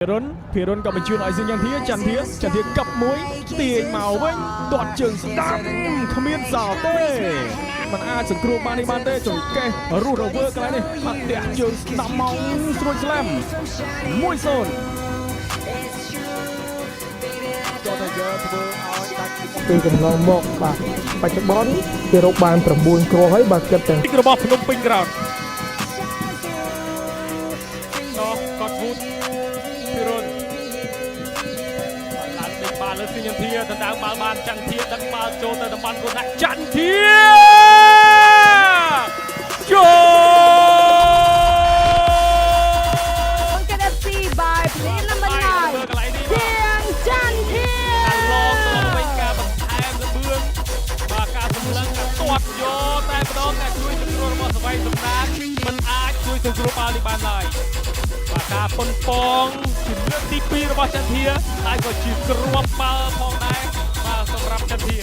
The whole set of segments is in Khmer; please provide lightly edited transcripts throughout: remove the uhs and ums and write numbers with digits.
Phiền rôn cóបញ្ជូនឲ្យសៀងយ៉ាងធាចន្ទធាកັບមួយទាញមកវិញទាត់ជើងស្ដាំគ្មានសល់ទេมันអាចសង្គ្រោះបាននេះបានទេចង្កេះរស់រវើកន្លែងនេះបាត់តាក់ជើងស្ដាំមកស្រួចស្លាំ 1-0 ចូលទៅយកធ្វើឲ្យដាច់ពីកន្លងមកបាទបច្ចុប្បន្នគេរកបាន9គ្រាប់ហើយបាទគិតទាំងរបស់ភ្នំពេញក្រោតគាត់វូតពីរុនឡើងពេញបាល់លើស៊ីញធាដណ្ដើមបាល់បានចន្ទធាដឹកបាល់ចូលទៅតំបន់កូនដាក់ចន្ទធាចូលអង្គការ FC by player number 9 ទៀងចន្ទធាឡងទៅវិញការបន្ថែមលឿនបាទការសម្លឹងការទាត់យកតែម្ដងការជួយសង្គ្រោះរបស់សវ័យសំណាងមិនអាចជួយសង្គ្រោះបាល់នេះបានឡើយបាទការប៉ុនប៉ងជាលើកទី2របស់ចន្ទធាហើយក៏ជាគ្រាប់បាល់ផងដែរបាទសម្រាប់ចន្ទធា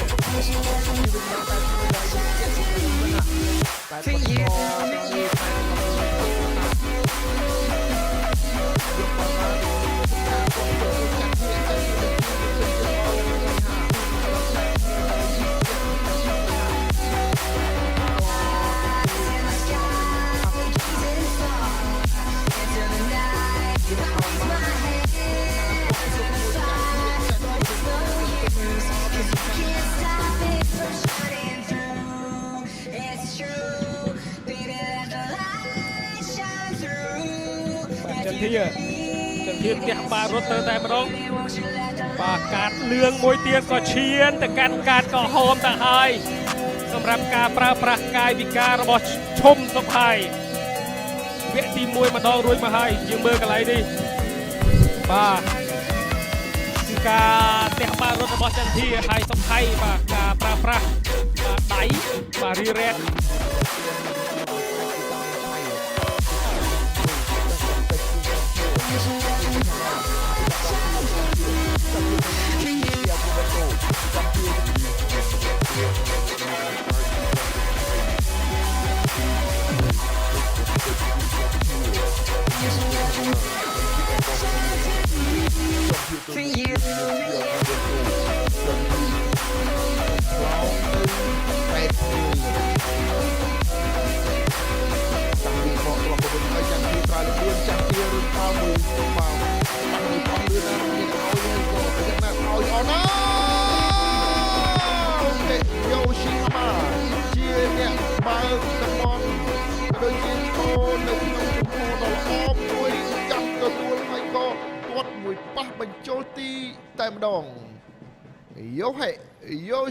ចន្ទធាផ្ទះបាល់រត់ទៅតែម្ដងបាទកាត់លឿងមួយទៀតក៏ឈានទៅកាន់កាត់ក៏ហោមទៅហើយសម្រាប់ការប្រើប្រាស់កាយវិការរបស់ឈុំសុខហើយវគ្គទី1ម្ដងរួចមកហើយយើងមើលកន្លែងនេះបាទការផ្ទះបាល់រត់របស់ចន្ទធាហើយសុខហើយបាទការប្រើប្រាស់បាទដៃបាទរីរ៉េតបញ្ចូលទីតែម្ដងយោ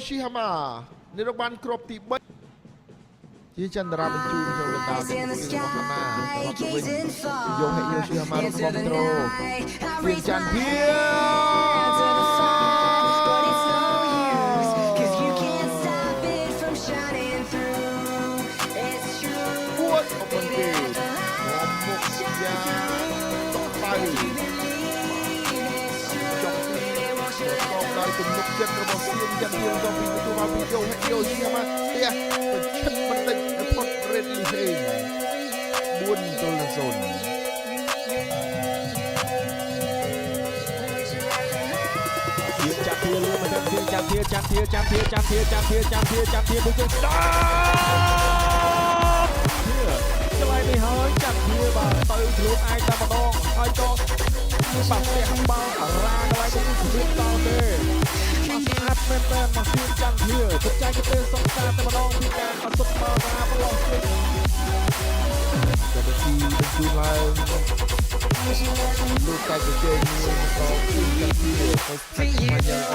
ស៊ីហាម៉ានេះរកបានគ្រាប់ទី3ជាចន្ទរាបញ្ជូនចូលកណ្ដាលទីរបស់ហាម៉ារត់ទៅវិញយោស៊ីហាម៉ារកបបត្រូពីចន្ទធាពួតអបនគេមុខយ៉ាតបៃទំនុកចិត្តរបស់សៀងចន្ទធាទៅពីទទួលមកពីយោស៊ីហាម៉ាផ្ទះបញ្ឈិតបន្តិចផុតរេតលីហេង4-0ចាក់ធាលឿនមកចាក់ធាមួយជើងស្ដាប់ធាកន្លែងនេះហើយចាក់ធាបាទទៅខ្លួនឯងតែម្ដងហើយក៏បាក់ផ្ទះបាល់អារ៉ាកន្លែងនេះគឺដល់ទេមកស្អាតមែនតើមកសៀងចន្ទធាបច្ចេកទេសសុខសាតែម្ដងពីការអត់សុខបាល់ណាប្រឡោះជិះតែទីបញ្ជូនឡើងលោកកាយជើងមួយមកដល់សៀងចន្ទធាទៅស្ថិតមកយ៉ាងល្អ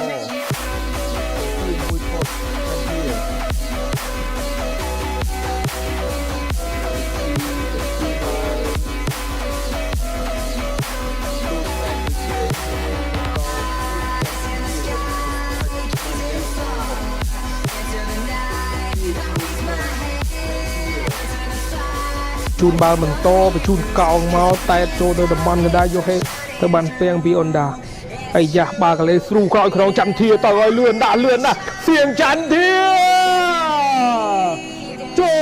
មួយផុតចន្ទធាជូនបាល់បន្តបញ្ជូនកោងមកតែចូលទៅតំបន់កណ្ដាលយកហេទៅបានពេងពីអណ្ដាហើយយ៉ាស់បាល់កលេស្រូក្រោយក្រងចន្ទធាទៅឲ្យលឿនណាស់សៀងចន្ទធាចូល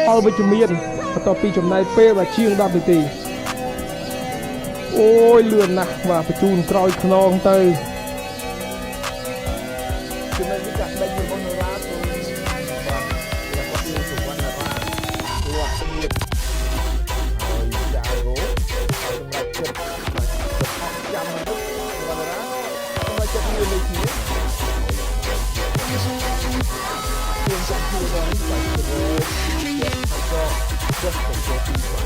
អល់វិជ្ជមានបន្ទាប់ពីចំណាយពេលជាង10នាទី អូយលឿនណាស់បាទបញ្ជូនក្រោយខ្នងទៅចំណុចនេះចាក់ដេញរបស់នរ៉ាទៅបាទគាត់មានសុវណ្ណរាគាត់ទៀតហើយចាយរោហើយសម្រាប់ចិត្តបាទចាំមកសុវណ្ណរាសម្រាប់ចិត្តមានលេខនេះជាចាំគូដល់នេះបាទទៅហើយក៏justទៅទីបា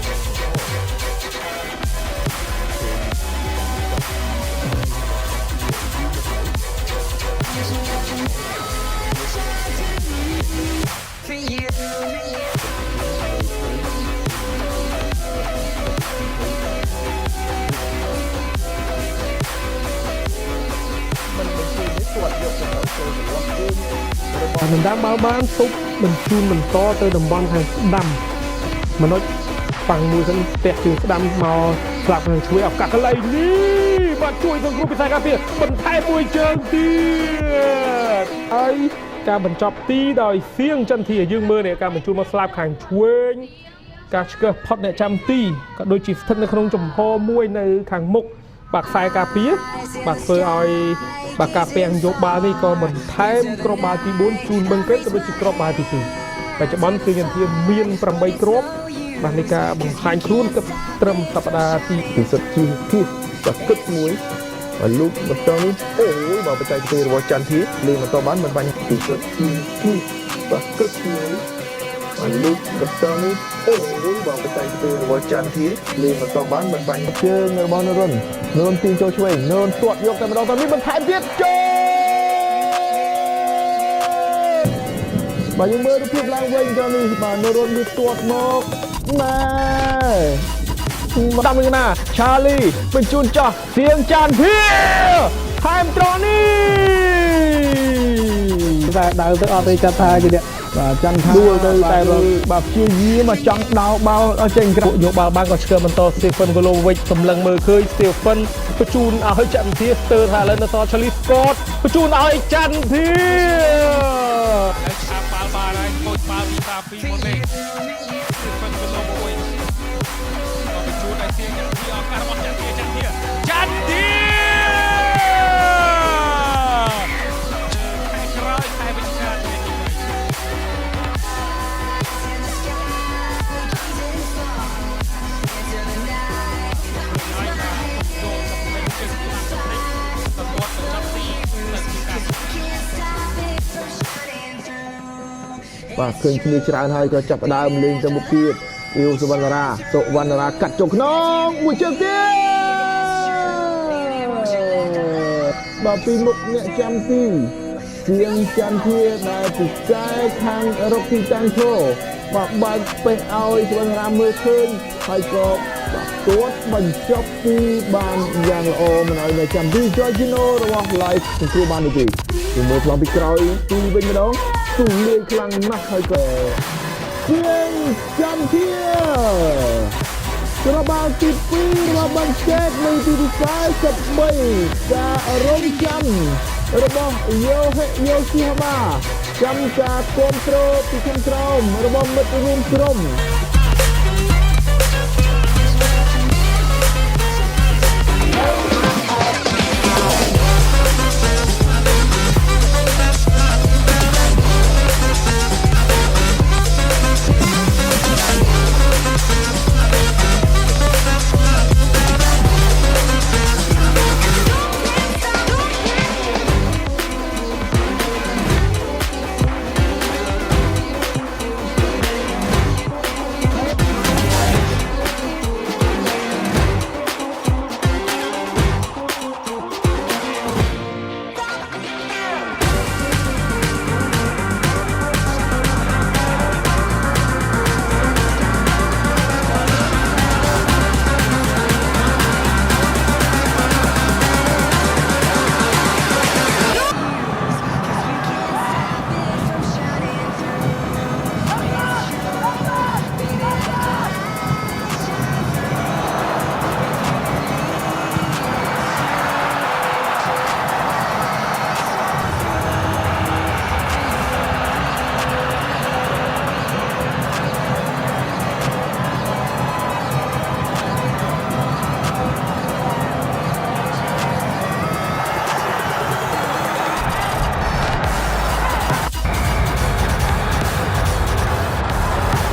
ទមិនដាំបាល់បានទប់បញ្ជូនបន្តទៅតំបន់ខាងស្ដាំមនុษย์ប៉ាំងមួយហ្នឹងផ្ទះជើងស្ដាំមកស្លាប់នឹងជួយឱកាសកន្លែងនេះបាទជួយសង្គ្រោះពិសេសការពារបន្ថែមមួយជើងទៀតហើយការបញ្ចប់ទីដោយសៀងចន្ទធាយើងមើលនេះការបញ្ជូនមកស្លាប់ខាងឆ្វេងការឆ្កឹះផុតអ្នកចាំទីក៏ដូចជាស្ថិតនៅក្នុងចំហមួយនៅខាងមុខបាទខ្សែការពារបាទធ្វើឲ្យបាទការពាំងយកបាល់នេះក៏បន្ថែមគ្រាប់បាល់ទី4ជូនបឹងក្រេតក៏ដូចជាគ្រាប់បាល់ទី2បច្ចុប្បន្នគឺយើងមាន8គ្រាប់បាទនៃការបង្ហាញខ្លួនគិតត្រឹមសប្តាហ៍ទីពិសិដ្ឋជាទីបាទគិតមួយបាទលោកបន្តនេះអូយបាទបច្ចេកទេសរបស់ច័ន្ទធីលេងបន្តបានមិនបាញ់ពិសិដ្ឋទីបាទគិតមួយបាទលោកបន្តនេះអូយបាទបច្ចេកទេសរបស់ច័ន្ទធីលេងបន្តបានមិនបាញ់ជើងរបស់នរុនទីចូលឆ្វេងនរុនទាត់យកតែម្ដងតនេះបន្ថែមទៀតចូលបាទយើងមើលរូបភាពឡើងវិញដល់នេះបាទនរុនវាទាត់មកណែតាមវិញណាឆាលីបញ្ជូនចោះសៀងច័ន្ទធាថែមត្រង់នេះតែដើរទៅអត់ទេចាត់ថាជាអ្នកបាទច័ន្ទថាដួលទៅតែបាទព្យាយាមមកចង់ដោបាល់ឲ្យចេញក្រោយយកបាល់បានក៏ឆ្កើបន្តស្ទីហ្វិនហ្គូឡូវិចសម្លឹងមើលឃើញស្ទីហ្វិនបញ្ជូនឲ្យច័ន្ទធាស្ទើរថាឥឡូវនៅសល់ឆាលីស្កតបញ្ជូនឲ្យច័ន្ទធាឆាប់បាល់បានហើយខូចបាល់ពីតាពីមុននេះស្ទីហ្វិនហ្គូឡូវិចក៏បញ្ជូនឲ្យសៀងច័ន្ទធាឱកាសរបស់ច័ន្ទធាក្រោយខែវិច្ឆិកាបាទឃើញគ្នាច្រើនហើយក៏ចាប់ផ្ដើមលេងទៅមុខទៀតអ៊ីវសុវណ្ណរាកាត់ចុកខ្នងមួយជើងទៀតបាទពីមុខអ្នកចាំទីសៀងច័ន្ទធាដែលពិសេសខាងរកទីតាំងឈរបាទបើកពេះឲ្យសុវណ្ណរាមើលឃើញហើយក៏បាទទាត់បញ្ចប់ទីបានយ៉ាងល្អមិនឲ្យអ្នកចាំទីចយជីណូរបស់ Live សង្គ្រោះបាននេះទីមើលខ្លងពីក្រោយទីវិញម្ដងទូលាយខ្លាំងណាស់ហើយក៏សៀងច័ន្ទធាគ្រាប់បាល់ទី2របស់បានកេតនៅទី43ការរងចាំរបស់យោហេយោស៊ីហាបាចាំការគ្រប់គ្រងពីខាងក្រោមរបស់មិត្តរួមក្រុម